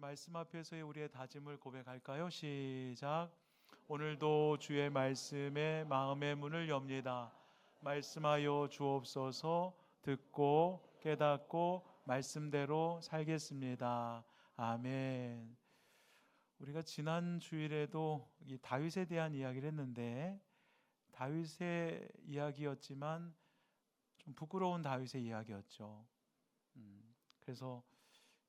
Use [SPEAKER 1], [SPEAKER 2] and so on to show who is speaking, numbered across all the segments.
[SPEAKER 1] 말씀 앞에서의 우리의 다짐을 고백할까요? 시작. 오늘도 주의 말씀에 마음의 문을 엽니다. 말씀하여 주옵소서. 듣고 깨닫고 말씀대로 살겠습니다. 아멘. 우리가 지난 주일에도 이 다윗에 대한 이야기를 했는데, 다윗의 이야기였지만 좀 부끄러운 다윗의 이야기였죠. 그래서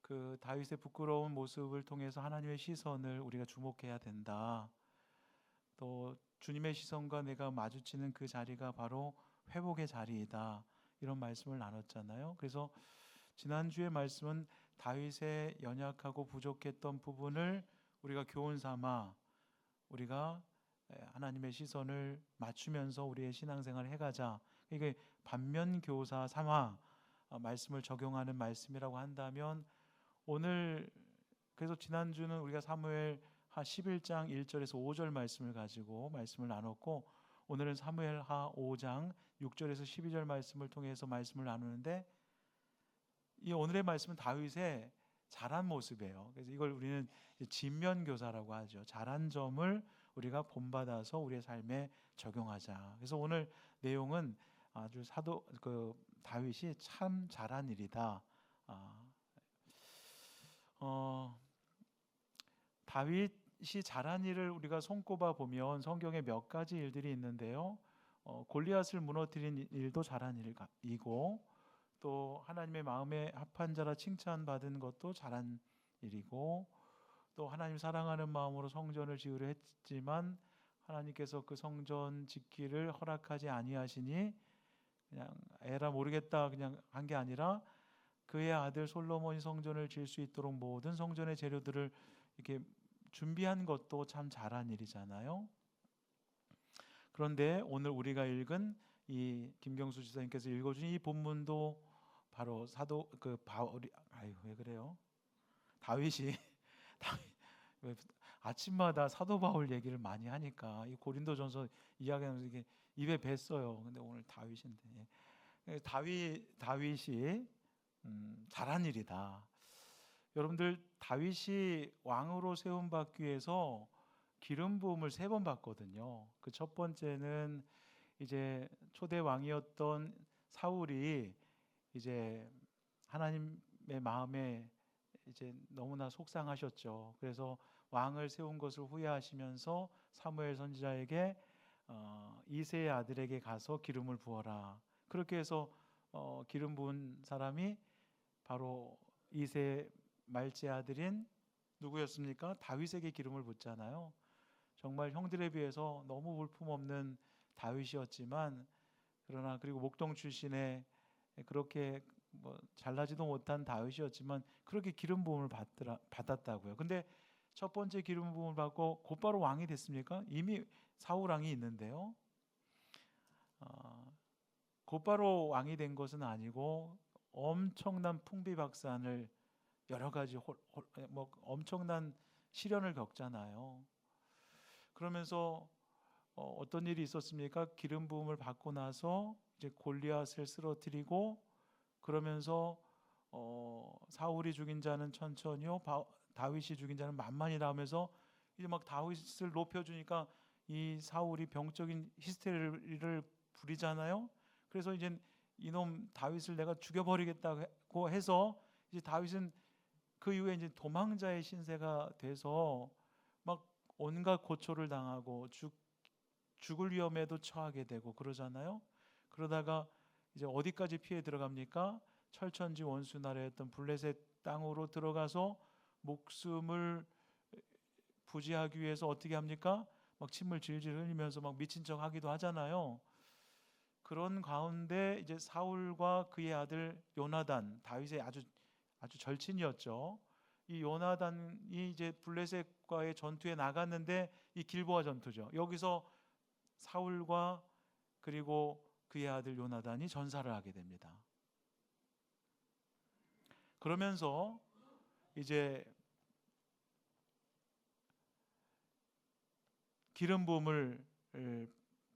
[SPEAKER 1] 그 다윗의 부끄러운 모습을 통해서 하나님의 시선을 우리가 주목해야 된다. 또 주님의 시선과 내가 마주치는 그 자리가 바로 회복의 자리이다. 이런 말씀을 나눴잖아요. 그래서 지난주의 말씀은 다윗의 연약하고 부족했던 부분을 우리가 교훈 삼아 우리가 하나님의 시선을 맞추면서 우리의 신앙생활을 해가자. 이게 반면교사 삼아 말씀을 적용하는 말씀이라고 한다면, 오늘 그래서 지난주는 우리가 사무엘 하 11장 1절에서 5절 말씀을 가지고 말씀을 나눴고, 오늘은 사무엘 하 5장 6절에서 12절 말씀을 통해서 말씀을 나누는데, 이 오늘의 말씀은 다윗의 잘한 모습이에요. 그래서 이걸 우리는 진면교사라고 하죠. 잘한 점을 우리가 본받아서 우리의 삶에 적용하자. 그래서 오늘 내용은 아주 다윗이 참 잘한 일이다. 다윗이 잘한 일을 우리가 손꼽아 보면 성경에 몇 가지 일들이 있는데요. 골리앗을 무너뜨린 일도 잘한 일이고, 또 하나님의 마음에 합한 자라 칭찬받은 것도 잘한 일이고, 또 하나님 사랑하는 마음으로 성전을 지으려 했지만 하나님께서 그 성전 짓기를 허락하지 아니하시니 그냥 에라 모르겠다 그냥 한 게 아니라, 그의 아들 솔로몬이 성전을 지을 수 있도록 모든 성전의 재료들을 이렇게 준비한 것도 참 잘한 일이잖아요. 그런데 오늘 우리가 읽은 이 김경수 지사님께서 읽어준 이 본문도 바로 왜 그래요? 다윗이 아침마다 사도 바울 얘기를 많이 하니까 이 고린도전서 이야기하면서 이게 입에 뱄어요. 근데 오늘 다윗인데, 다윗이 잘한 일이다. 여러분들, 다윗이 왕으로 세움 받기 위해서 기름 부음을 3번 받거든요. 그 첫 번째는 이제 초대 왕이었던 사울이 이제 하나님의 마음에 이제 너무나 속상하셨죠. 그래서 왕을 세운 것을 후회하시면서 사무엘 선지자에게 이새의 아들에게 가서 기름을 부어라. 그렇게 해서 기름 부은 사람이 바로 이새 말째 아들인 누구였습니까? 다윗에게 기름을 붓잖아요. 정말 형들에 비해서 너무 볼품없는 다윗이었지만, 그러나 그리고 목동 출신의 그렇게 잘나지도 못한 다윗이었지만 그렇게 기름 부음을 받았다고요. 근데 첫 번째 기름 부음을 받고 곧바로 왕이 됐습니까? 이미 사울 왕이 있는데요. 곧바로 왕이 된 것은 아니고 엄청난 풍비박산을 여러 가지 엄청난 시련을 겪잖아요. 그러면서 어떤 일이 있었습니까? 기름 부음을 받고 나서 이제 골리앗을 쓰러뜨리고, 그러면서 사울이 죽인 자는 천천히요, 다윗이 죽인 자는 만만이라 하면서 이제 막 다윗을 높여주니까 이 사울이 병적인 히스테리를 부리잖아요. 그래서 이제 이놈 다윗을 내가 죽여버리겠다고 해서 이제 다윗은 그 이후에 이제 도망자의 신세가 돼서 막 온갖 고초를 당하고 죽을 위험에도 처하게 되고 그러잖아요. 그러다가 이제 어디까지 피해 들어갑니까? 철천지 원수 나라였던 블레셋 땅으로 들어가서 목숨을 부지하기 위해서 어떻게 합니까? 막 침을 질질 흘리면서 막 미친 척 하기도 하잖아요. 그런 가운데 이제 사울과 그의 아들 요나단, 다윗의 아주 절친이었죠. 이 요나단이 이제 블레셋과의 전투에 나갔는데, 이 길보아 전투죠. 여기서 사울과 그리고 그의 아들 요나단이 전사를 하게 됩니다. 그러면서 이제 기름 부음을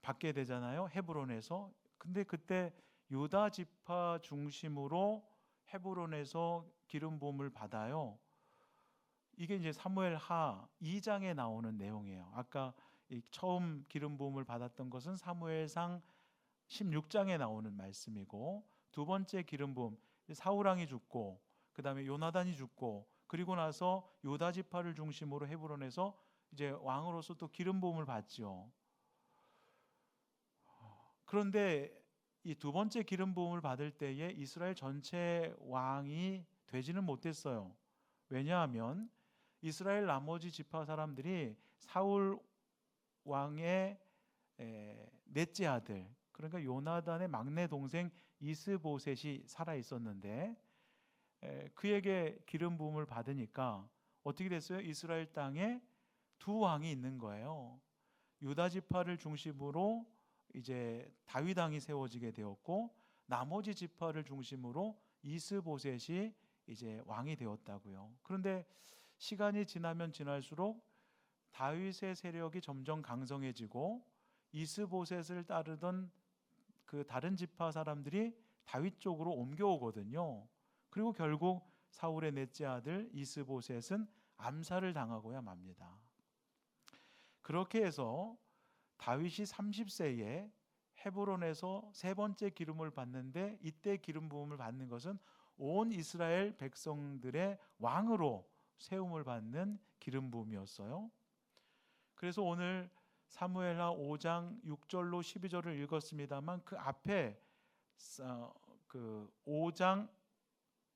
[SPEAKER 1] 받게 되잖아요, 헤브론에서. 근데 그때 유다 지파 중심으로 헤브론에서 기름 부음을 받아요. 이게 이제 사무엘하 2장에 나오는 내용이에요. 아까 처음 기름 부음을 받았던 것은 사무엘상 16장에 나오는 말씀이고, 두 번째 기름 부음, 사울 왕이 죽고 그 다음에 요나단이 죽고, 그리고 나서 유다 지파를 중심으로 헤브론에서 이제 왕으로서 또 기름 부음을 받죠. 그런데 이 두 번째 기름 부음을 받을 때에 이스라엘 전체 왕이 되지는 못했어요. 왜냐하면 이스라엘 나머지 지파 사람들이 사울 왕의 넷째 아들, 그러니까 요나단의 막내 동생 이스보셋이 살아 있었는데, 그에게 기름 부음을 받으니까 어떻게 됐어요? 이스라엘 땅에 두 왕이 있는 거예요. 유다 지파를 중심으로 이제 다윗 왕이 세워지게 되었고, 나머지 지파를 중심으로 이스보셋이 이제 왕이 되었다고요. 그런데 시간이 지나면 지날수록 다윗의 세력이 점점 강성해지고, 이스보셋을 따르던 그 다른 지파 사람들이 다윗 쪽으로 옮겨오거든요. 그리고 결국 사울의 넷째 아들 이스보셋은 암살을 당하고야 맙니다. 그렇게 해서 다윗이 30세에 헤브론에서 세 번째 기름을 받는데, 이때 기름 부음을 받는 것은 온 이스라엘 백성들의 왕으로 세움을 받는 기름 부음이었어요. 그래서 오늘 사무엘하 5장 6절로 12절을 읽었습니다만, 그 앞에 그 5장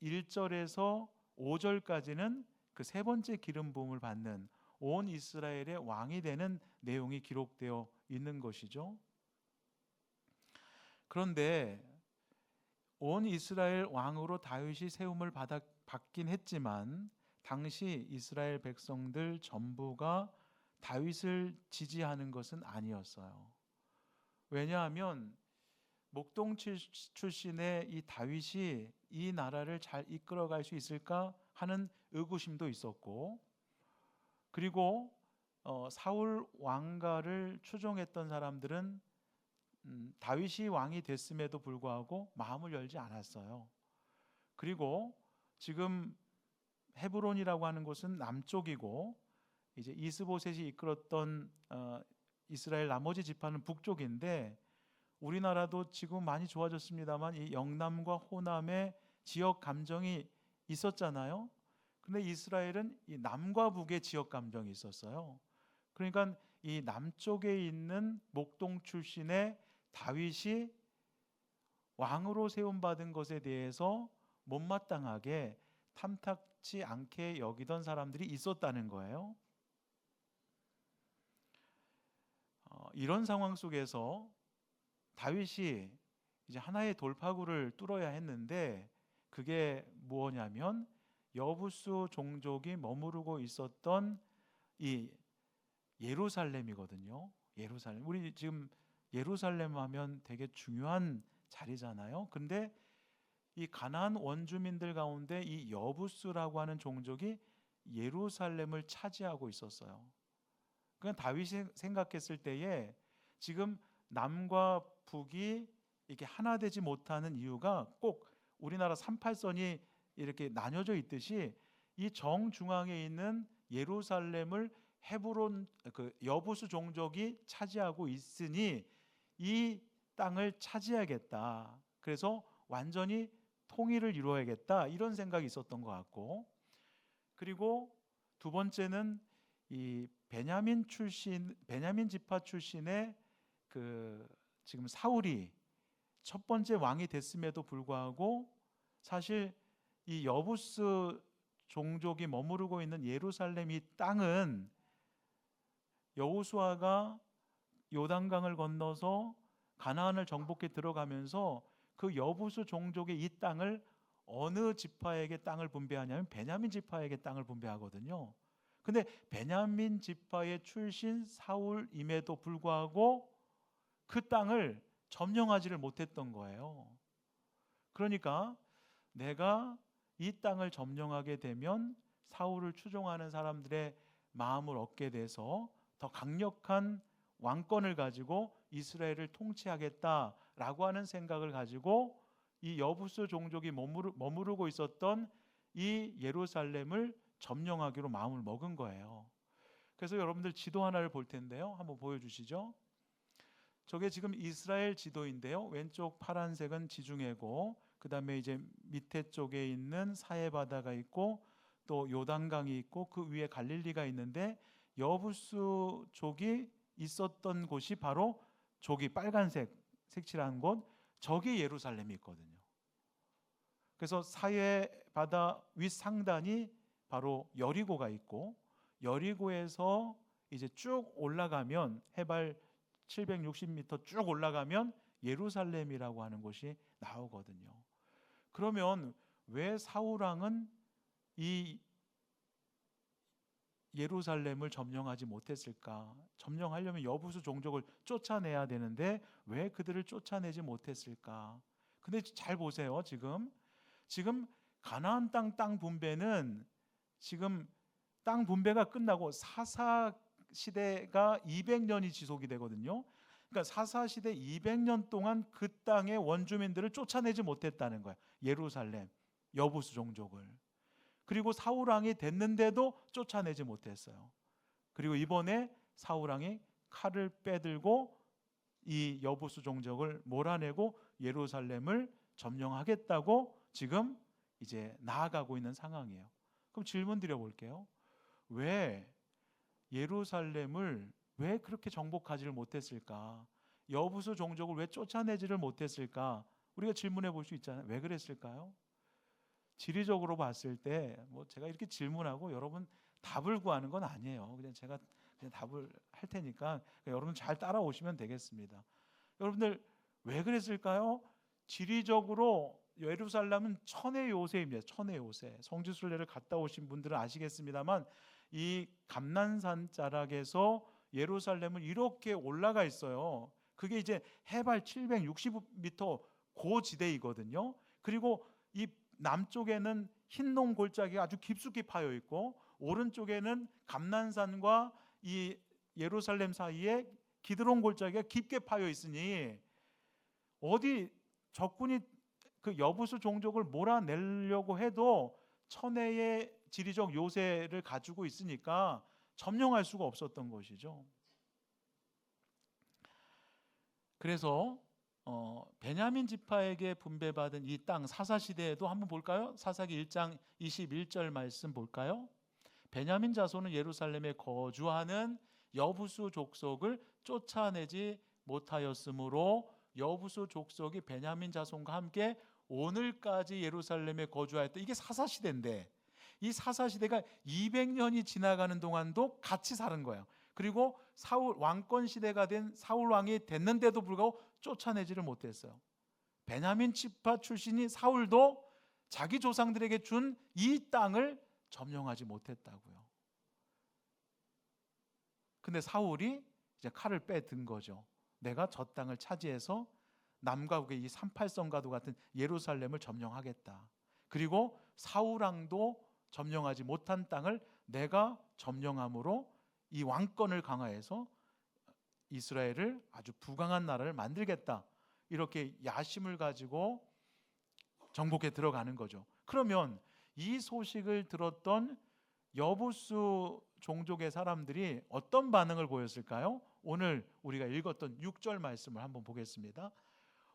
[SPEAKER 1] 1절에서 5절까지는 그 세 번째 기름 부음을 받는 온 이스라엘의 왕이 되는 내용이 기록되어 있는 것이죠. 그런데 온 이스라엘 왕으로 다윗이 세움을 받긴 했지만, 당시 이스라엘 백성들 전부가 다윗을 지지하는 것은 아니었어요. 왜냐하면 목동 출신의 이 다윗이 이 나라를 잘 이끌어갈 수 있을까 하는 의구심도 있었고, 그리고 사울 왕가를 추종했던 사람들은 다윗이 왕이 됐음에도 불구하고 마음을 열지 않았어요. 그리고 지금 헤브론이라고 하는 곳은 남쪽이고, 이제 이스보셋이 이끌었던 이스라엘 나머지 지파는 북쪽인데, 우리나라도 지금 많이 좋아졌습니다만 이 영남과 호남의 지역 감정이 있었잖아요. 근데 이스라엘은 이 남과 북의 지역 감정이 있었어요. 그러니까 이 남쪽에 있는 목동 출신의 다윗이 왕으로 세움받은 것에 대해서 못마땅하게 탐탁지 않게 여기던 사람들이 있었다는 거예요. 이런 상황 속에서 다윗이 이제 하나의 돌파구를 뚫어야 했는데, 그게 무엇이냐면 여부수 종족이 머무르고 있었던 이 예루살렘이거든요. 예루살렘. 우리 지금 예루살렘 하면 되게 중요한 자리잖아요. 근데 이 가나안 원주민들 가운데 이 여부수라고 하는 종족이 예루살렘을 차지하고 있었어요. 그냥 다윗이 생각했을 때에 지금 남과 북이 이렇게 하나 되지 못하는 이유가 꼭 우리나라 38선이 이렇게 나뉘어져 있듯이 이 정중앙에 있는 예루살렘을 헤브론 그 여부수 종족이 차지하고 있으니 이 땅을 차지해야겠다. 그래서 완전히 통일을 이루어야겠다. 이런 생각이 있었던 것 같고, 그리고 두 번째는 이 베냐민 지파 출신의 그 지금 사울이 첫 번째 왕이 됐음에도 불구하고 사실 이 여부스 종족이 머무르고 있는 예루살렘 이 땅은 여호수아가 요단강을 건너서 가나안을 정복해 들어가면서 그 여부수 종족의 이 땅을 어느 지파에게 땅을 분배하냐면 베냐민 지파에게 땅을 분배하거든요. 근데 베냐민 지파의 출신 사울임에도 불구하고 그 땅을 점령하지를 못했던 거예요. 그러니까 내가 이 땅을 점령하게 되면 사울을 추종하는 사람들의 마음을 얻게 돼서 더 강력한 왕권을 가지고 이스라엘을 통치하겠다라고 하는 생각을 가지고 이 여부수 종족이 머무르고 있었던 이 예루살렘을 점령하기로 마음을 먹은 거예요. 그래서 여러분들 지도 하나를 볼 텐데요. 한번 보여주시죠. 저게 지금 이스라엘 지도인데요. 왼쪽 파란색은 지중해고, 그 다음에 이제 밑에 쪽에 있는 사해 바다가 있고 또 요단강이 있고 그 위에 갈릴리가 있는데, 여부수 족이 있었던 곳이 바로 저기 빨간색 색칠한 곳, 저기 예루살렘이 있거든요. 그래서 사해 바다 윗상단이 바로 여리고가 있고, 여리고에서 이제 쭉 올라가면 해발 760m 쭉 올라가면 예루살렘이라고 하는 곳이 나오거든요. 그러면 왜 사울왕은 이 예루살렘을 점령하지 못했을까? 점령하려면 여부수 종족을 쫓아내야 되는데 왜 그들을 쫓아내지 못했을까? 근데 잘 보세요. 지금 가나안 땅 분배는 지금 땅 분배가 끝나고 사사 시대가 200년이 지속이 되거든요. 그러니까 사사 시대 200년 동안 그 땅의 원주민들을 쫓아내지 못했다는 거예요. 예루살렘 여부수 종족을. 그리고 사울 왕이 됐는데도 쫓아내지 못했어요. 그리고 이번에 사울 왕이 칼을 빼들고 이 여부수 종족을 몰아내고 예루살렘을 점령하겠다고 지금 이제 나아가고 있는 상황이에요. 그럼 질문 드려볼게요. 왜 예루살렘을 왜 그렇게 정복하지를 못했을까? 여부수 종족을 왜 쫓아내지를 못했을까? 우리가 질문해 볼 수 있잖아요. 왜 그랬을까요? 지리적으로 봤을 때 뭐 제가 이렇게 질문하고 여러분 답을 구하는 건 아니에요. 그냥 제가 그냥 답을 할 테니까 여러분 잘 따라오시면 되겠습니다. 여러분들 왜 그랬을까요? 지리적으로 예루살렘은 천의 요새입니다. 천의 요새. 성지순례를 갔다 오신 분들은 아시겠습니다만 이 감난산 자락에서 예루살렘은 이렇게 올라가 있어요. 그게 이제 해발 760m 고지대이거든요. 그리고 이 남쪽에는 흰놈 골짜기가 아주 깊숙이 파여 있고 오른쪽에는 감난산과 이 예루살렘 사이에 기드론 골짜기가 깊게 파여 있으니 어디 적군이 그 여부수 종족을 몰아내려고 해도 천혜의 지리적 요새를 가지고 있으니까 점령할 수가 없었던 것이죠. 그래서 베냐민 지파에게 분배받은 이 땅 사사시대에도 한번 볼까요? 사사기 1장 21절 말씀 볼까요? 베냐민 자손은 예루살렘에 거주하는 여부수 족속을 쫓아내지 못하였으므로 여부수 족속이 베냐민 자손과 함께 오늘까지 예루살렘에 거주하였다. 이게 사사시대인데 이 사사시대가 200년이 지나가는 동안도 같이 사는 거예요. 그리고 사울 왕권 시대가 된 사울 왕이 됐는데도 불구하고 쫓아내지를 못했어요. 베냐민 지파 출신이 사울도 자기 조상들에게 준 이 땅을 점령하지 못했다고요. 근데 사울이 이제 칼을 빼든 거죠. 내가 저 땅을 차지해서 남과 북의 이 38성과도 같은 예루살렘을 점령하겠다. 그리고 사울 왕도 점령하지 못한 땅을 내가 점령함으로 이 왕권을 강화해서 이스라엘을 아주 부강한 나라를 만들겠다. 이렇게 야심을 가지고 정복에 들어가는 거죠. 그러면 이 소식을 들었던 여부수 종족의 사람들이 어떤 반응을 보였을까요? 오늘 우리가 읽었던 6절 말씀을 한번 보겠습니다.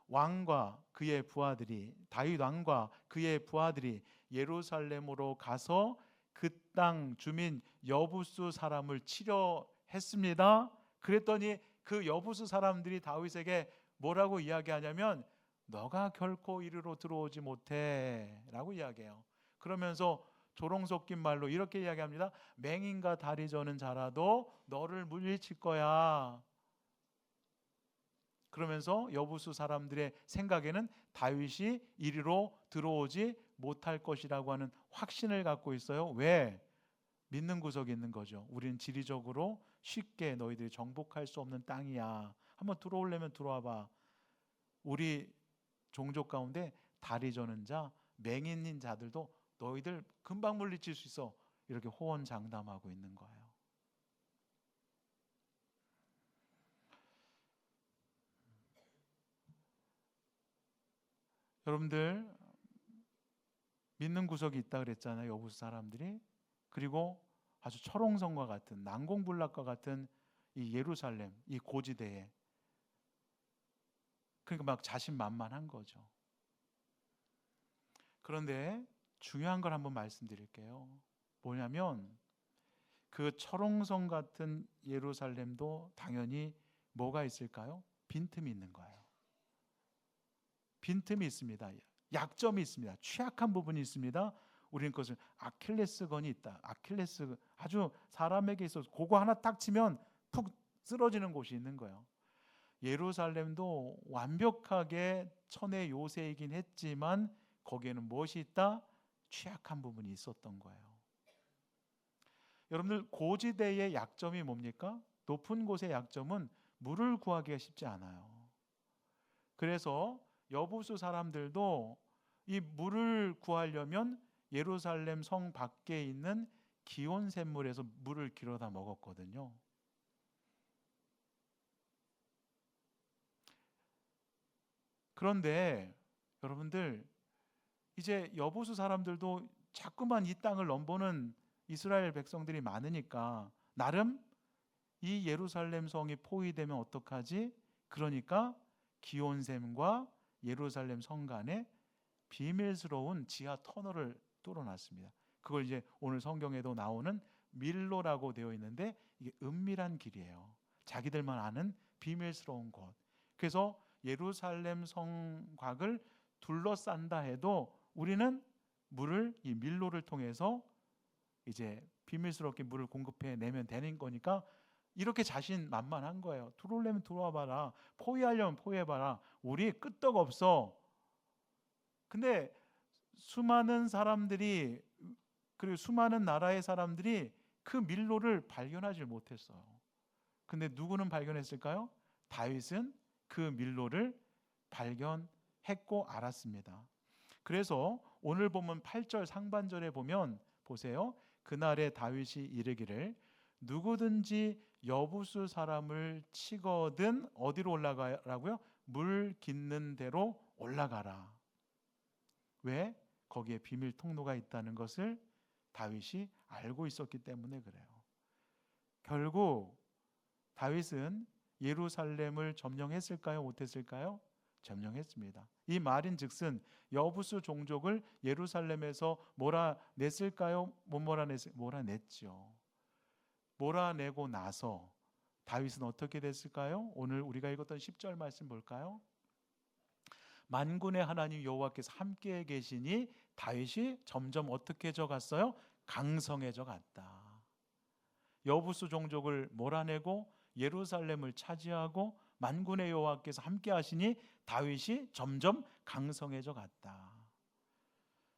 [SPEAKER 1] 왕과 그의 부하들이 다윗 왕과 그의 부하들이 예루살렘으로 가서 그 땅 주민 여부수 사람을 치려 했습니다. 그랬더니 그 여부수 사람들이 다윗에게 뭐라고 이야기하냐면 너가 결코 이리로 들어오지 못해 라고 이야기해요. 그러면서 조롱 섞인 말로 이렇게 이야기합니다. 맹인과 다리 저는 자라도 너를 물리칠 거야. 그러면서 여부수 사람들의 생각에는 다윗이 이리로 들어오지 못할 것이라고 하는 확신을 갖고 있어요. 왜? 믿는 구석이 있는 거죠. 우리는 지리적으로 쉽게 너희들이 정복할 수 없는 땅이야. 한번 들어오려면 들어와봐. 우리 종족 가운데 다리 저는 자, 맹인인 자들도 너희들 금방 물리칠 수 있어. 이렇게 호언장담하고 있는 거예요. 여러분들 믿는 구석이 있다 그랬잖아요. 여부수 사람들이. 그리고 아주 철옹성과 같은 난공불락과 같은 이 예루살렘, 이 고지대에, 그러니까 막 자신만만한 거죠. 그런데 중요한 걸 한번 말씀드릴게요. 뭐냐면 그 철옹성 같은 예루살렘도 당연히 뭐가 있을까요? 빈틈이 있는 거예요. 빈틈이 있습니다. 약점이 있습니다. 취약한 부분이 있습니다. 우리는 그것을 아킬레스건이 있다. 아킬레스, 아주 사람에게 있어서 그거 하나 딱 치면 푹 쓰러지는 곳이 있는 거예요. 예루살렘도 완벽하게 천의 요새이긴 했지만 거기에는 무엇이 있다? 취약한 부분이 있었던 거예요. 여러분들, 고지대의 약점이 뭡니까? 높은 곳의 약점은 물을 구하기가 쉽지 않아요. 그래서 여부수 사람들도 이 물을 구하려면 예루살렘 성 밖에 있는 기온 샘물에서 물을 길어다 먹었거든요. 그런데 여러분들, 이제 여부수 사람들도 자꾸만 이 땅을 넘보는 이스라엘 백성들이 많으니까 나름 이 예루살렘 성이 포위되면 어떡하지? 그러니까 기온샘과 예루살렘 성 간에 비밀스러운 지하 터널을 뚫어놨습니다. 그걸 이제 오늘 성경에도 나오는 밀로라고 되어 있는데 이게 은밀한 길이에요. 자기들만 아는 비밀스러운 곳. 그래서 예루살렘 성곽을 둘러싼다 해도 우리는 물을 이 밀로를 통해서 이제 비밀스럽게 물을 공급해 내면 되는 거니까 이렇게 자신만만한 거예요. 들어오려면 들어와 봐라. 포위하려면 포위해봐라. 우리 끄떡 없어. 근데 수많은 사람들이, 그리고 수많은 나라의 사람들이 그 밀로를 발견하지 못했어요. 근데 누구는 발견했을까요? 다윗은 그 밀로를 발견했고 알았습니다. 그래서 오늘 보면 8절 상반절에 보면 보세요. 그날에 다윗이 이르기를 누구든지 여부수 사람을 치거든 어디로 올라가라고요? 물 깃는 데로 올라가라. 왜? 거기에 비밀 통로가 있다는 것을 다윗이 알고 있었기 때문에 그래요. 결국 다윗은 예루살렘을 점령했을까요? 못했을까요? 점령했습니다. 이 말인즉슨 여부수 종족을 예루살렘에서 몰아냈을까요? 못 몰아냈죠. 몰아내고 나서 다윗은 어떻게 됐을까요? 오늘 우리가 읽었던 10절 말씀 볼까요? 만군의 하나님 여호와께서 함께 계시니 다윗이 점점 어떻게 져 갔어요? 강성해져 갔다. 여부수 종족을 몰아내고 예루살렘을 차지하고 만군의 여호와께서 함께 하시니 다윗이 점점 강성해져 갔다.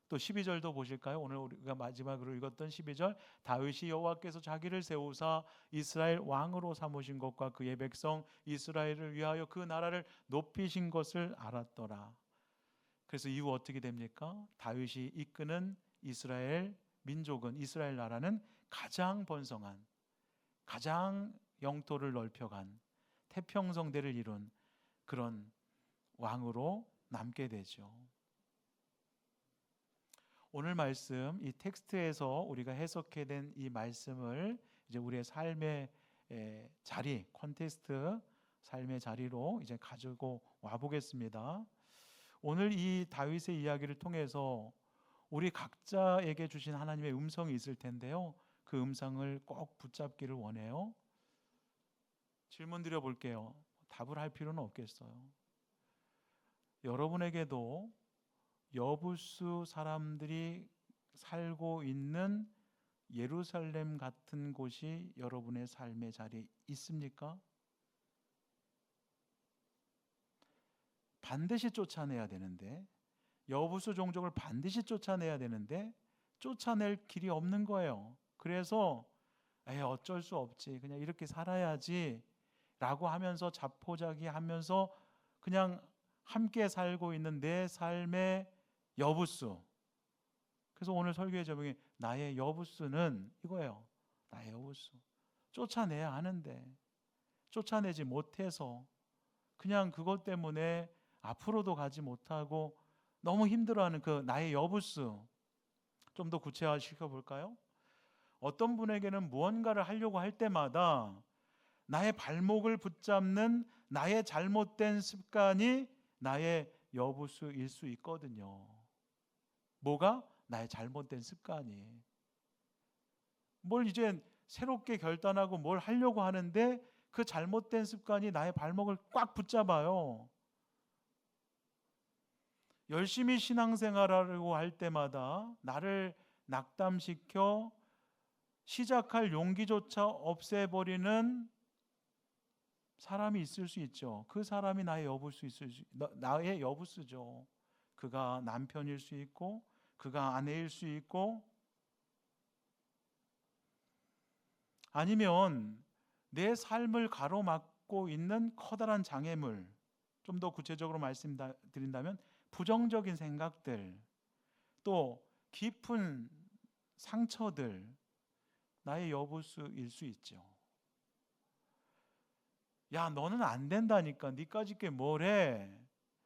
[SPEAKER 1] 또 12절도 보실까요? 오늘 우리가 마지막으로 읽었던 12절, 다윗이 여호와께서 자기를 세우사 이스라엘 왕으로 삼으신 것과 그의 백성 이스라엘을 위하여 그 나라를 높이신 것을 알았더라. 그래서 이후 어떻게 됩니까? 다윗이 이끄는 이스라엘 민족은, 이스라엘 나라는 가장 번성한, 가장 영토를 넓혀간 태평성대를 이룬 그런 왕으로 남게 되죠. 오늘 말씀, 이 텍스트에서 우리가 해석해 낸 이 말씀을 이제 우리의 삶의 자리, 콘텍스트, 삶의 자리로 이제 가지고 와 보겠습니다. 오늘 이 다윗의 이야기를 통해서 우리 각자에게 주신 하나님의 음성이 있을 텐데요. 그 음성을 꼭 붙잡기를 원해요. 질문 드려 볼게요. 답을 할 필요는 없겠어요. 여러분에게도 여부수 사람들이 살고 있는 예루살렘 같은 곳이 여러분의 삶의 자리에 있습니까? 반드시 쫓아내야 되는데, 여부수 종족을 반드시 쫓아내야 되는데 쫓아낼 길이 없는 거예요. 그래서 어쩔 수 없지, 그냥 이렇게 살아야지 라고 하면서 자포자기하면서 그냥 함께 살고 있는 내 삶의 여부수. 그래서 오늘 설교의 제목이 나의 여부수는 이거예요. 나의 여부수. 쫓아내야 하는데 쫓아내지 못해서 그냥 그것 때문에 앞으로도 가지 못하고 너무 힘들어하는 그 나의 여부수, 좀 더 구체화시켜 볼까요? 어떤 분에게는 무언가를 하려고 할 때마다 나의 발목을 붙잡는 나의 잘못된 습관이 나의 여부수일 수 있거든요. 뭐가? 나의 잘못된 습관이. 뭘 이제 새롭게 결단하고 뭘 하려고 하는데 그 잘못된 습관이 나의 발목을 꽉 붙잡아요. 열심히 신앙생활하려고 할 때마다 나를 낙담시켜 시작할 용기조차 없애버리는 사람이 있을 수 있죠. 그 사람이 나의 여부수죠. 그가 남편일 수 있고, 그가 아내일 수 있고, 아니면 내 삶을 가로막고 있는 커다란 장애물, 좀 더 구체적으로 말씀드린다면 부정적인 생각들, 또 깊은 상처들, 나의 여부수일 수 있죠. 야, 너는 안 된다니까. 니까짓 게 뭐래?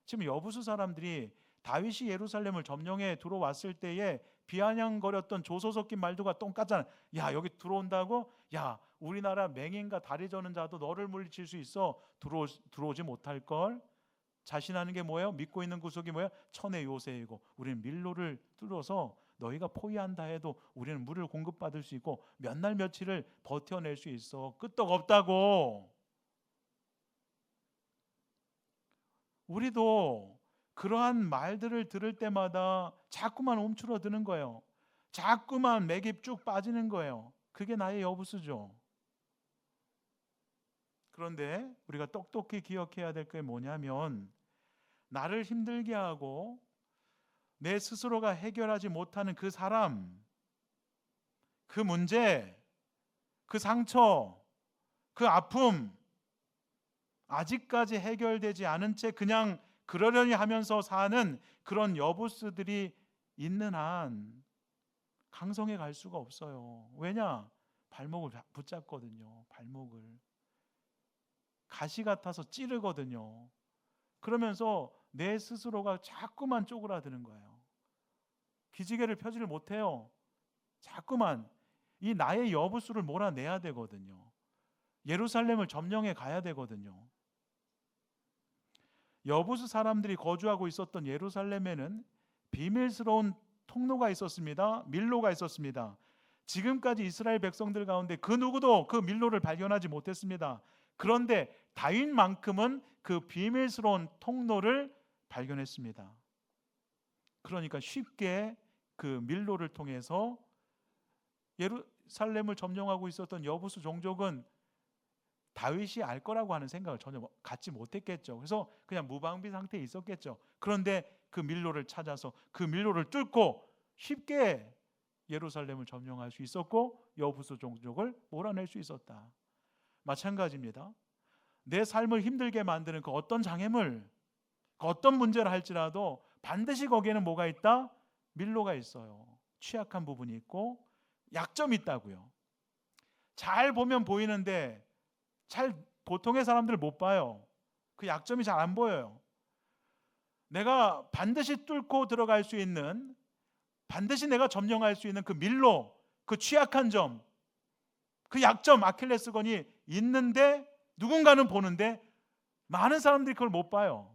[SPEAKER 1] 지금 여부수 사람들이 다윗이 예루살렘을 점령해 들어왔을 때에 비아냥거렸던 조소 섞인 말도가 똑같잖아. 야, 여기 들어온다고? 야, 우리나라 맹인과 다리 저는 자도 너를 물리칠 수 있어. 들어오지 못할걸? 자신하는 게 뭐예요? 믿고 있는 구속이 뭐예요? 천의 요새이고 우리는 밀로를 뚫어서 너희가 포위한다 해도 우리는 물을 공급받을 수 있고 몇 날 며칠을 버텨낼 수 있어. 끄떡없다고. 우리도 그러한 말들을 들을 때마다 자꾸만 움츠러드는 거예요. 자꾸만 맥이 쭉 빠지는 거예요. 그게 나의 여부수죠. 그런데 우리가 똑똑히 기억해야 될 게 뭐냐면 나를 힘들게 하고 내 스스로가 해결하지 못하는 그 사람, 그 문제, 그 상처, 그 아픔 아직까지 해결되지 않은 채 그냥 그러려니 하면서 사는 그런 여부수들이 있는 한 강성에 갈 수가 없어요. 왜냐? 발목을 붙잡거든요. 발목을. 가시 같아서 찌르거든요. 그러면서 내 스스로가 자꾸만 쪼그라드는 거예요. 기지개를 펴지를 못해요. 자꾸만 이 나의 여부수를 몰아내야 되거든요. 예루살렘을 점령해 가야 되거든요. 여부수 사람들이 거주하고 있었던 예루살렘에는 비밀스러운 통로가 있었습니다. 밀로가 있었습니다. 지금까지 이스라엘 백성들 가운데 그 누구도 그 밀로를 발견하지 못했습니다. 그런데 다윗만큼은 그 비밀스러운 통로를 발견했습니다. 그러니까 쉽게 그 밀로를 통해서 예루살렘을 점령하고 있었던 여부수 종족은 다윗이 알 거라고 하는 생각을 전혀 갖지 못했겠죠. 그래서 그냥 무방비 상태에 있었겠죠. 그런데 그 밀로를 찾아서 그 밀로를 뚫고 쉽게 예루살렘을 점령할 수 있었고 여부수 종족을 몰아낼 수 있었다. 마찬가지입니다. 내 삶을 힘들게 만드는 그 어떤 장애물, 그 어떤 문제를 할지라도 반드시 거기에는 뭐가 있다? 밀로가 있어요. 취약한 부분이 있고 약점이 있다고요. 잘 보면 보이는데 잘 보통의 사람들 못 봐요. 그 약점이 잘 안 보여요. 내가 반드시 뚫고 들어갈 수 있는, 반드시 내가 점령할 수 있는 그 밀로, 그 취약한 점, 그 약점, 아킬레스건이 있는데 누군가는 보는데 많은 사람들이 그걸 못 봐요.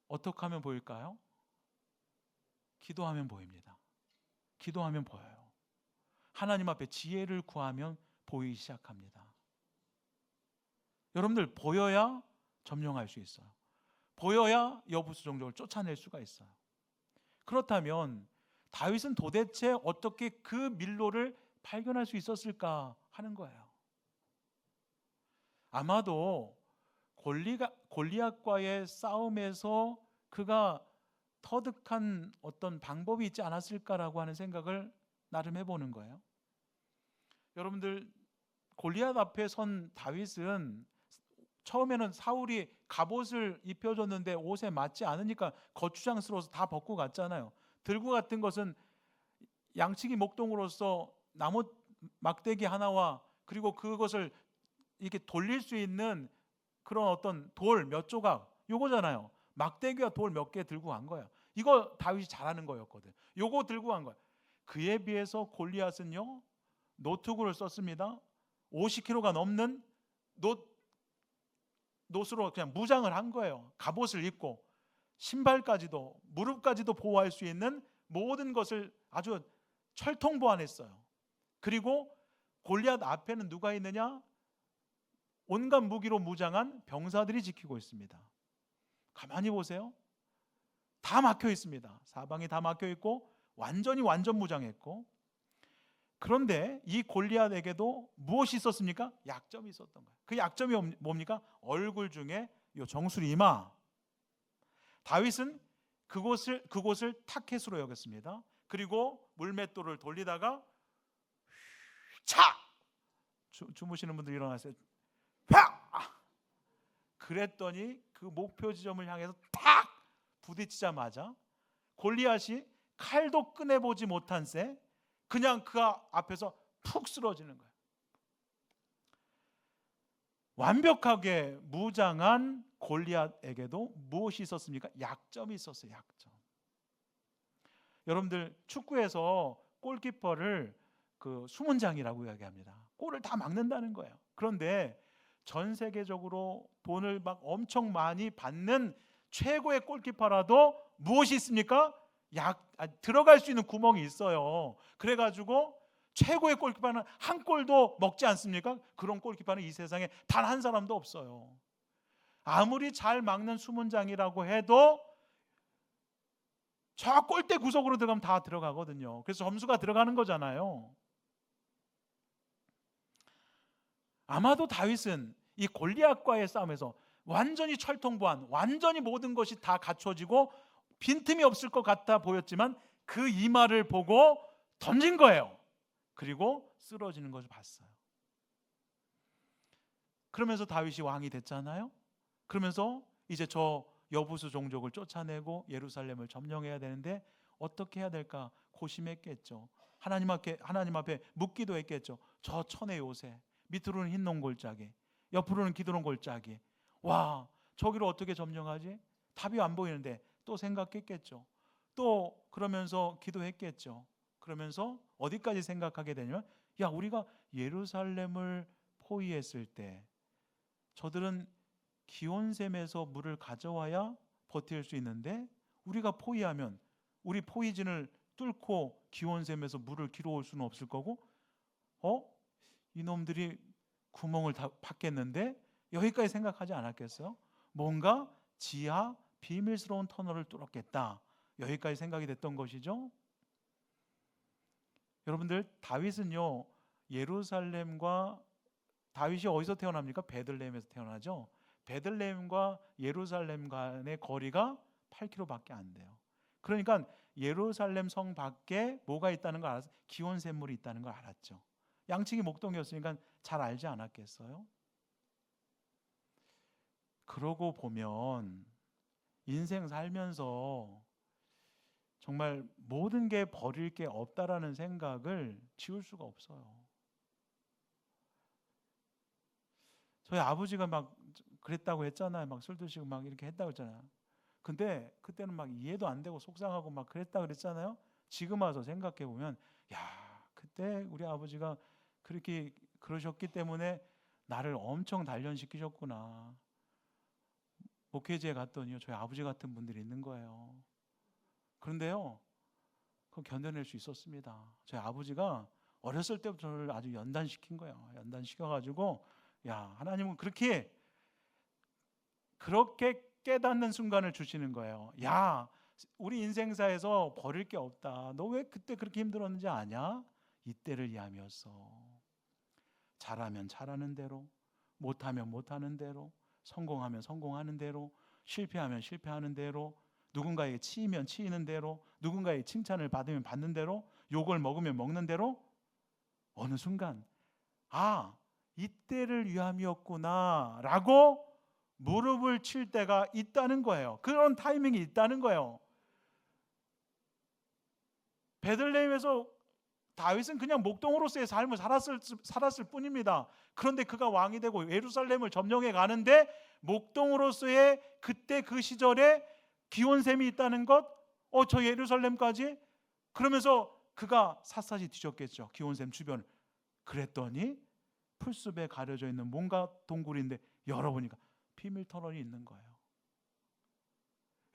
[SPEAKER 1] 어떻게 하면 보일까요? 기도하면 보입니다. 기도하면 보여요. 하나님 앞에 지혜를 구하면 보이기 시작합니다. 여러분들 보여야 점령할 수 있어요. 보여야 여부수 종족을 쫓아낼 수가 있어요. 그렇다면 다윗은 도대체 어떻게 그 밀로를 발견할 수 있었을까 하는 거예요. 아마도 골리앗과의 싸움에서 그가 터득한 어떤 방법이 있지 않았을까라고 하는 생각을 나름 해보는 거예요. 여러분들 골리앗 앞에 선 다윗은 처음에는 사울이 갑옷을 입혀줬는데 옷에 맞지 않으니까 거추장스러워서 다 벗고 갔잖아요. 들고 갔던 것은 양치기 목동으로서 나무 막대기 하나와 그리고 그것을 이렇게 돌릴 수 있는 그런 어떤 돌 몇 조각 요거잖아요. 막대기와 돌 몇 개 들고 간 거예요. 이거 다윗이 잘하는 거였거든. 요거 들고 간 거야. 그에 비해서 골리앗은요, 노트구를 썼습니다. 50kg가 넘는 노스로 그냥 무장을 한 거예요. 갑옷을 입고 신발까지도, 무릎까지도 보호할 수 있는 모든 것을 아주 철통 보완했어요. 그리고 골리앗 앞에는 누가 있느냐? 온갖 무기로 무장한 병사들이 지키고 있습니다. 가만히 보세요. 다 막혀 있습니다. 사방이 다 막혀 있고 완전 무장했고, 그런데 이 골리앗에게도 무엇이 있었습니까? 약점이 있었던 거예요. 그 약점이 뭡니까? 얼굴 중에 요 정수리 이마. 다윗은 그곳을 타켓으로 여겼습니다. 그리고 물맷돌을 돌리다가 차! 주무시는 분들 일어나세요. 팍! 그랬더니 그 목표 지점을 향해서 탁! 부딪히자마자 골리앗이 칼도 꺼내보지 못한 새 그냥 그 앞에서 푹 쓰러지는 거예요. 완벽하게 무장한 골리앗에게도 무엇이 있었습니까? 약점이 있었어요. 약점. 여러분들 축구에서 골키퍼를 그 수문장이라고 이야기합니다. 골을 다 막는다는 거예요. 그런데 전 세계적으로 돈을 막 엄청 많이 받는 최고의 골키퍼라도 무엇이 있습니까? 들어갈 수 있는 구멍이 있어요. 그래가지고 최고의 골키퍼는 한 골도 먹지 않습니까? 그런 골키퍼는 이 세상에 단 한 사람도 없어요. 아무리 잘 막는 수문장이라고 해도 저 골대 구석으로 들어가면 다 들어가거든요. 그래서 점수가 들어가는 거잖아요. 아마도 다윗은 이 골리앗과의 싸움에서 완전히 철통보안, 완전히 모든 것이 다 갖춰지고 빈틈이 없을 것 같아 보였지만 그 이마를 보고 던진 거예요. 그리고 쓰러지는 것을 봤어요. 그러면서 다윗이 왕이 됐잖아요. 그러면서 이제 저 여부수 종족을 쫓아내고 예루살렘을 점령해야 되는데 어떻게 해야 될까 고심했겠죠. 하나님 앞에 묻기도 했겠죠. 저 천의 요새, 밑으로는 흰 농골짜기, 옆으로는 기드론 골짜기. 와, 저기를 어떻게 점령하지? 답이 안 보이는데 또 생각했겠죠. 또 그러면서 기도했겠죠. 그러면서 어디까지 생각하게 되냐면, 야, 우리가 예루살렘을 포위했을 때 저들은 기온샘에서 물을 가져와야 버틸 수 있는데 우리가 포위하면 우리 포위진을 뚫고 기온샘에서 물을 길어올 수는 없을 거고, 이놈들이 구멍을 다 팠겠는데 여기까지 생각하지 않았겠어요? 뭔가 지하 비밀스러운 터널을 뚫었겠다. 여기까지 생각이 됐던 것이죠. 여러분들, 다윗은요, 다윗이 어디서 태어납니까? 베들레헴에서 태어나죠. 베들레헴과 예루살렘 간의 거리가 8km밖에 안 돼요. 그러니까 예루살렘 성 밖에 뭐가 있다는 걸 알아서 기온샘물이 있다는 걸 알았죠. 양측이 목동이었으니까 잘 알지 않았겠어요? 그러고 보면 인생 살면서 정말 모든 게 버릴 게 없다라는 생각을 지울 수가 없어요. 저희 아버지가 막 그랬다고 했잖아요. 막 술 드시고 막 이렇게 했다고 했잖아요. 근데 그때는 막 이해도 안 되고 속상하고 막 그랬다 그랬잖아요. 지금 와서 생각해 보면, 야, 그때 우리 아버지가 그렇게 그러셨기 때문에 나를 엄청 단련시키셨구나. 목회지에 갔더니요, 저희 아버지 같은 분들이 있는 거예요. 그런데요, 그거 견뎌낼 수 있었습니다. 저희 아버지가 어렸을 때부터 저를 아주 연단시킨 거예요. 연단시켜가지고, 야, 하나님은 그렇게 깨닫는 순간을 주시는 거예요. 야, 우리 인생사에서 버릴 게 없다. 너 왜 그때 그렇게 힘들었는지 아냐? 이때를 위함이었어. 잘하면 잘하는 대로, 못하면 못하는 대로, 성공하면 성공하는 대로, 실패하면 실패하는 대로, 누군가에게 치이면 치이는 대로, 누군가의 칭찬을 받으면 받는 대로, 욕을 먹으면 먹는 대로, 어느 순간 이때를 위함이었구나 라고 무릎을 칠 때가 있다는 거예요. 그런 타이밍이 있다는 거예요. 베들레헴에서 다윗은 그냥 목동으로서의 삶을 살았을 뿐입니다. 그런데 그가 왕이 되고 예루살렘을 점령해 가는데 목동으로서의 그때 그 시절에 기온샘이 있다는 것, 저 예루살렘까지? 그러면서 그가 샅샅이 뒤졌겠죠. 기온샘 주변을. 그랬더니 풀숲에 가려져 있는 뭔가 동굴인데 열어보니까 비밀 터널이 있는 거예요.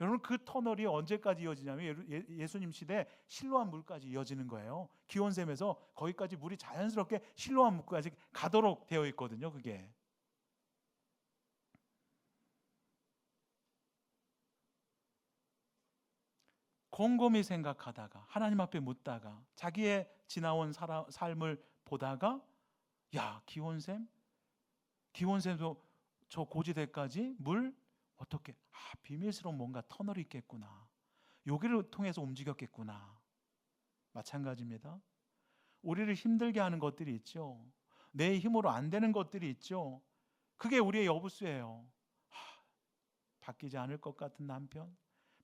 [SPEAKER 1] 여러분, 그 터널이 언제까지 이어지냐면 예수님 시대 실로암 물까지 이어지는 거예요. 기온샘에서 거기까지 물이 자연스럽게 실로암 물까지 가도록 되어 있거든요. 그게. 곰곰이 생각하다가 하나님 앞에 묻다가 자기의 지나온 삶을 보다가 야, 기온샘도 저 고지대까지 물 어떻게 비밀스러운 뭔가 터널이 있겠구나. 여기를 통해서 움직였겠구나. 마찬가지입니다. 우리를 힘들게 하는 것들이 있죠. 내 힘으로 안 되는 것들이 있죠. 그게 우리의 여부수예요. 바뀌지 않을 것 같은 남편,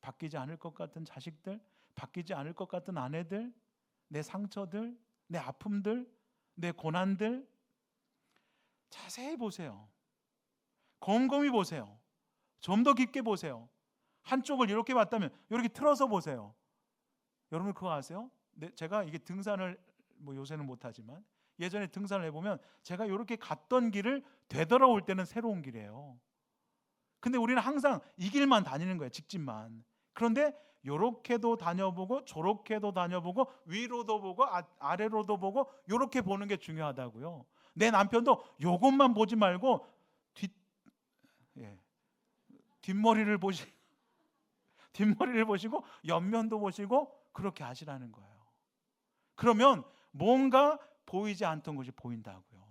[SPEAKER 1] 바뀌지 않을 것 같은 자식들, 바뀌지 않을 것 같은 아내들, 내 상처들, 내 아픔들, 내 고난들 자세히 보세요. 곰곰이 보세요. 좀 더 깊게 보세요. 한쪽을 이렇게 봤다면 이렇게 틀어서 보세요. 여러분 그거 아세요? 제가 이게 등산을 요새는 못하지만 예전에 등산을 해보면 제가 이렇게 갔던 길을 되돌아올 때는 새로운 길이에요. 근데 우리는 항상 이 길만 다니는 거예요. 직진만. 그런데 요렇게도 다녀보고 저렇게도 다녀보고 위로도 보고 아래로도 보고 요렇게 보는 게 중요하다고요. 내 남편도 요것만 보지 말고 뒷머리를 보시고 옆면도 보시고 그렇게 하시라는 거예요. 그러면 뭔가 보이지 않던 것이 보인다고요.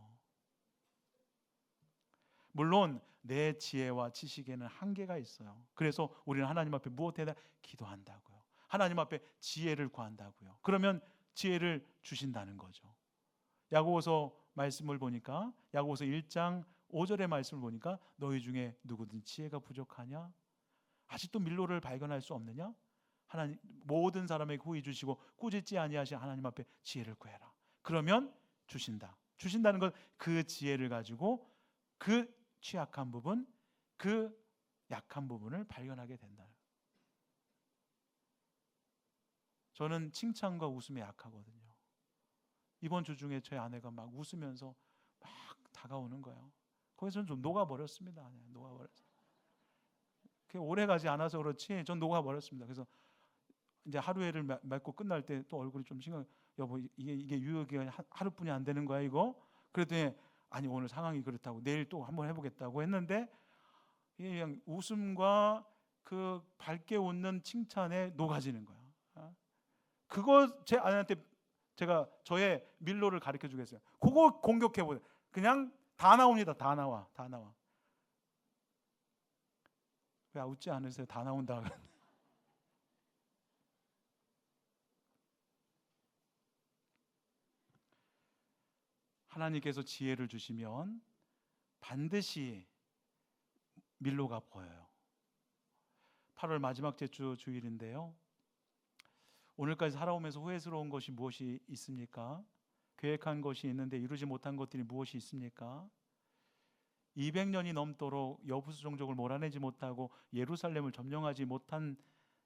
[SPEAKER 1] 물론 내 지혜와 지식에는 한계가 있어요. 그래서 우리는 하나님 앞에 무엇에다 기도한다고요. 하나님 앞에 지혜를 구한다고요. 그러면 지혜를 주신다는 거죠. 야고보서 말씀을 보니까 야고보서 1장 5절의 말씀을 보니까 너희 중에 누구든 지혜가 부족하냐? 아직도 밀로를 발견할 수 없느냐? 하나님 모든 사람에게 후히 주시고 꾸짖지 아니하신 하나님 앞에 지혜를 구해라. 그러면 주신다. 주신다는 건 그 지혜를 가지고 그 취약한 부분, 그 약한 부분을 발견하게 된다. 저는 칭찬과 웃음에 약하거든요. 이번 주 중에 저희 아내가 막 웃으면서 막 다가오는 거예요. 거기서 좀 녹아버렸습니다. 녹아버렸어요. 오래 가지 않아서 그렇지 전 녹아버렸습니다. 그래서 이제 하루에를 맺고 끝날 때 또 얼굴이 좀 심각. 여보 이게 유효기가 하루뿐이 안 되는 거야 이거? 그랬더니 아니 오늘 상황이 그렇다고 내일 또 한번 해보겠다고 했는데 그냥 웃음과 그 밝게 웃는 칭찬에 녹아지는 거야. 그거 제 아내한테 제가 저의 밀로를 가르쳐 주겠어요. 그거 공격해 보세요. 그냥 다 나옵니다. 다 나와. 왜 웃지 않으세요? 다 나온다. 하나님께서 지혜를 주시면 반드시 밀로가 보여요. 8월 마지막 주 주일인데요. 오늘까지 살아오면서 후회스러운 것이 무엇이 있습니까? 계획한 것이 있는데 이루지 못한 것들이 무엇이 있습니까? 200년이 넘도록 여부수 종족을 몰아내지 못하고 예루살렘을 점령하지 못한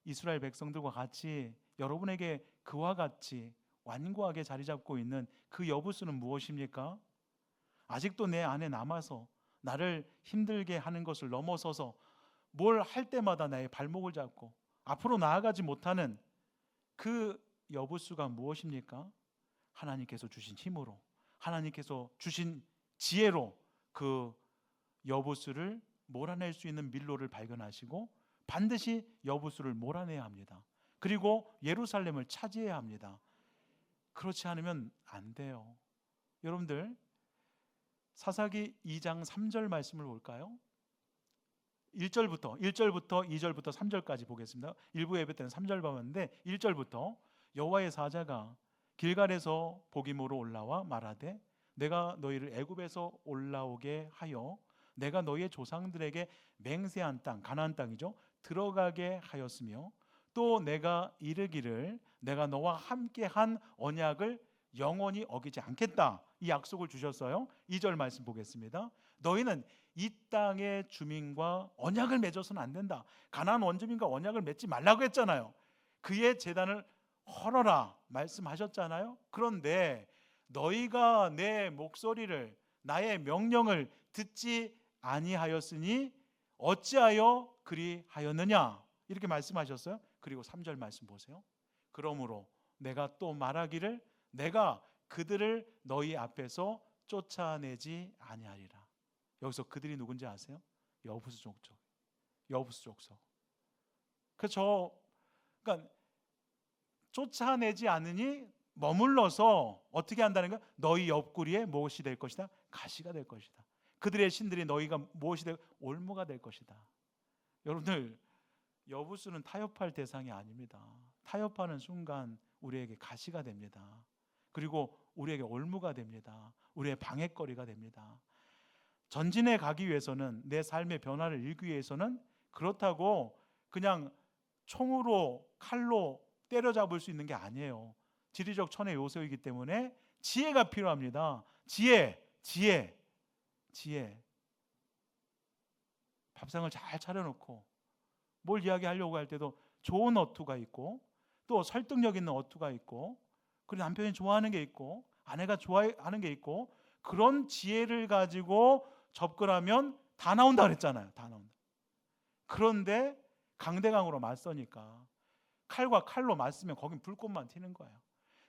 [SPEAKER 1] 이스라엘 백성들과 같이 여러분에게 그와 같이 완고하게 자리 잡고 있는 그 여부수는 무엇입니까? 아직도 내 안에 남아서 나를 힘들게 하는 것을 넘어서서 뭘 할 때마다 나의 발목을 잡고 앞으로 나아가지 못하는 그 여부수가 무엇입니까? 하나님께서 주신 힘으로, 하나님께서 주신 지혜로 그 여부수를 몰아낼 수 있는 밀로를 발견하시고 반드시 여부수를 몰아내야 합니다. 그리고 예루살렘을 차지해야 합니다. 그렇지 않으면 안 돼요. 여러분들 사사기 2장 3절 말씀을 볼까요? 1절부터 2절부터 3절까지 보겠습니다. 일부 예배 때는 3절 봤는데 1절부터 여호와의 사자가 길갈에서 복임으로 올라와 말하되 내가 너희를 애굽에서 올라오게 하여 내가 너희의 조상들에게 맹세한 땅 가나안 땅이죠. 들어가게 하였으며 또 내가 이르기를 내가 너와 함께한 언약을 영원히 어기지 않겠다 이 약속을 주셨어요. 2절 말씀 보겠습니다. 너희는 이 땅의 주민과 언약을 맺어서는 안 된다. 가나안 원주민과 언약을 맺지 말라고 했잖아요. 그의 제단을 헐어라. 말씀하셨잖아요. 그런데 너희가 내 목소리를, 나의 명령을 듣지 아니하였으니 어찌하여 그리하였느냐, 이렇게 말씀하셨어요. 그리고 3절 말씀 보세요. 그러므로 내가 또 말하기를 내가 그들을 너희 앞에서 쫓아내지 아니하리라. 여기서 그들이 누군지 아세요? 여부수 족속. 여부수 족속. 그러니까 쫓아내지 않으니 머물러서 어떻게 한다는 거야? 너희 옆구리에 무엇이 될 것이다? 가시가 될 것이다. 그들의 신들이 너희가 무엇이 될? 올무가 될 것이다. 여러분들, 여부수는 타협할 대상이 아닙니다. 타협하는 순간 우리에게 가시가 됩니다. 그리고 우리에게 올무가 됩니다. 우리의 방해거리가 됩니다. 전진해 가기 위해서는, 내 삶의 변화를 이루기 위해서는 그렇다고 그냥 총으로, 칼로 때려잡을 수 있는 게 아니에요. 지리적 천의 요소이기 때문에 지혜가 필요합니다. 지혜. 밥상을 잘 차려놓고 뭘 이야기하려고 할 때도 좋은 어투가 있고, 또 설득력 있는 어투가 있고, 그리고 남편이 좋아하는 게 있고, 아내가 좋아하는 게 있고, 그런 지혜를 가지고 접근하면 다 나온다 그랬잖아요. 다 나온다. 그런데 강대강으로 맞서니까, 칼과 칼로 맞으면 거긴 불꽃만 튀는 거예요.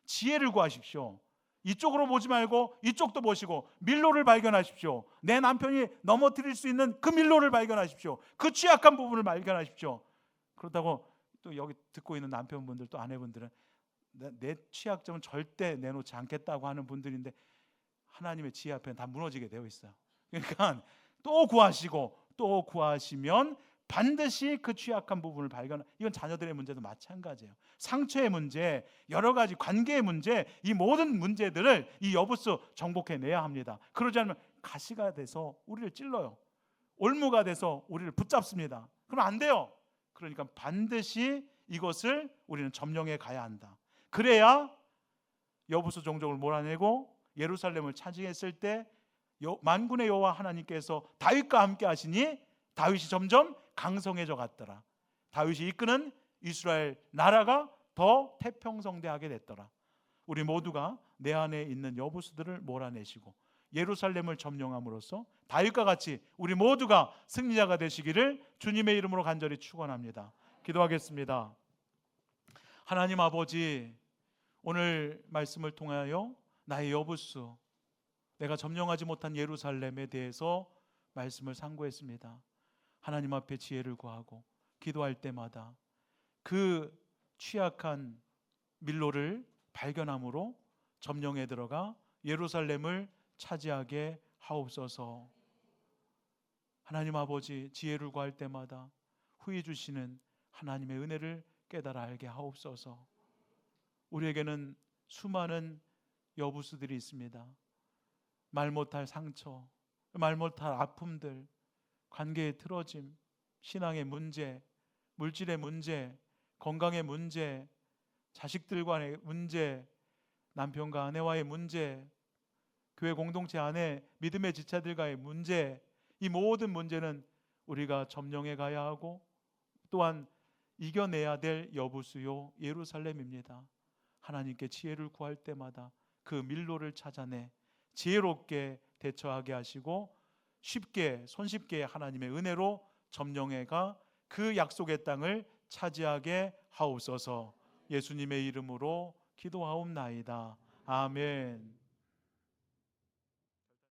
[SPEAKER 1] 지혜를 구하십시오. 이쪽으로 보지 말고 이쪽도 보시고 밀로를 발견하십시오. 내 남편이 넘어뜨릴 수 있는 그 밀로를 발견하십시오. 그 취약한 부분을 발견하십시오. 그렇다고 또 여기 듣고 있는 남편분들, 또 아내분들은 내 취약점은 절대 내놓지 않겠다고 하는 분들인데, 하나님의 지혜 앞에는 다 무너지게 되어 있어요. 그러니까 또 구하시고 또 구하시면 반드시 그 취약한 부분을 이건 자녀들의 문제도 마찬가지예요. 상처의 문제, 여러 가지 관계의 문제, 이 모든 문제들을 이 여부수 정복해내야 합니다. 그러지 않으면 가시가 돼서 우리를 찔러요. 올무가 돼서 우리를 붙잡습니다. 그럼 안 돼요. 그러니까 반드시 이것을 우리는 점령해 가야 한다. 그래야 여부수 종족을 몰아내고 예루살렘을 차지했을 때 만군의 여호와 하나님께서 다윗과 함께 하시니 다윗이 점점 강성해져 갔더라. 다윗이 이끄는 이스라엘 나라가 더 태평성대하게 됐더라. 우리 모두가 내 안에 있는 여부수들을 몰아내시고 예루살렘을 점령함으로써 다윗과 같이 우리 모두가 승리자가 되시기를 주님의 이름으로 간절히 축원합니다. 기도하겠습니다. 하나님 아버지, 오늘 말씀을 통하여 나의 여부수, 내가 점령하지 못한 예루살렘에 대해서 말씀을 상고했습니다. 하나님 앞에 지혜를 구하고 기도할 때마다 그 취약한 밀로를 발견함으로 점령에 들어가 예루살렘을 차지하게 하옵소서. 하나님 아버지, 지혜를 구할 때마다 후히 주시는 하나님의 은혜를 깨달아 알게 하옵소서. 우리에게는 수많은 여부수들이 있습니다. 말 못할 상처, 말 못할 아픔들, 관계의 틀어짐, 신앙의 문제, 물질의 문제, 건강의 문제, 자식들과의 문제, 남편과 아내와의 문제, 교회 공동체 안에 믿음의 지체들과의 문제, 이 모든 문제는 우리가 점령해 가야 하고 또한 이겨내야 될 여부수요 예루살렘입니다. 하나님께 지혜를 구할 때마다 그 밀로를 찾아내 지혜롭게 대처하게 하시고 쉽게, 손쉽게 하나님의 은혜로 점령해가 그 약속의 땅을 차지하게 하옵소서. 예수님의 이름으로 기도하옵나이다. 아멘.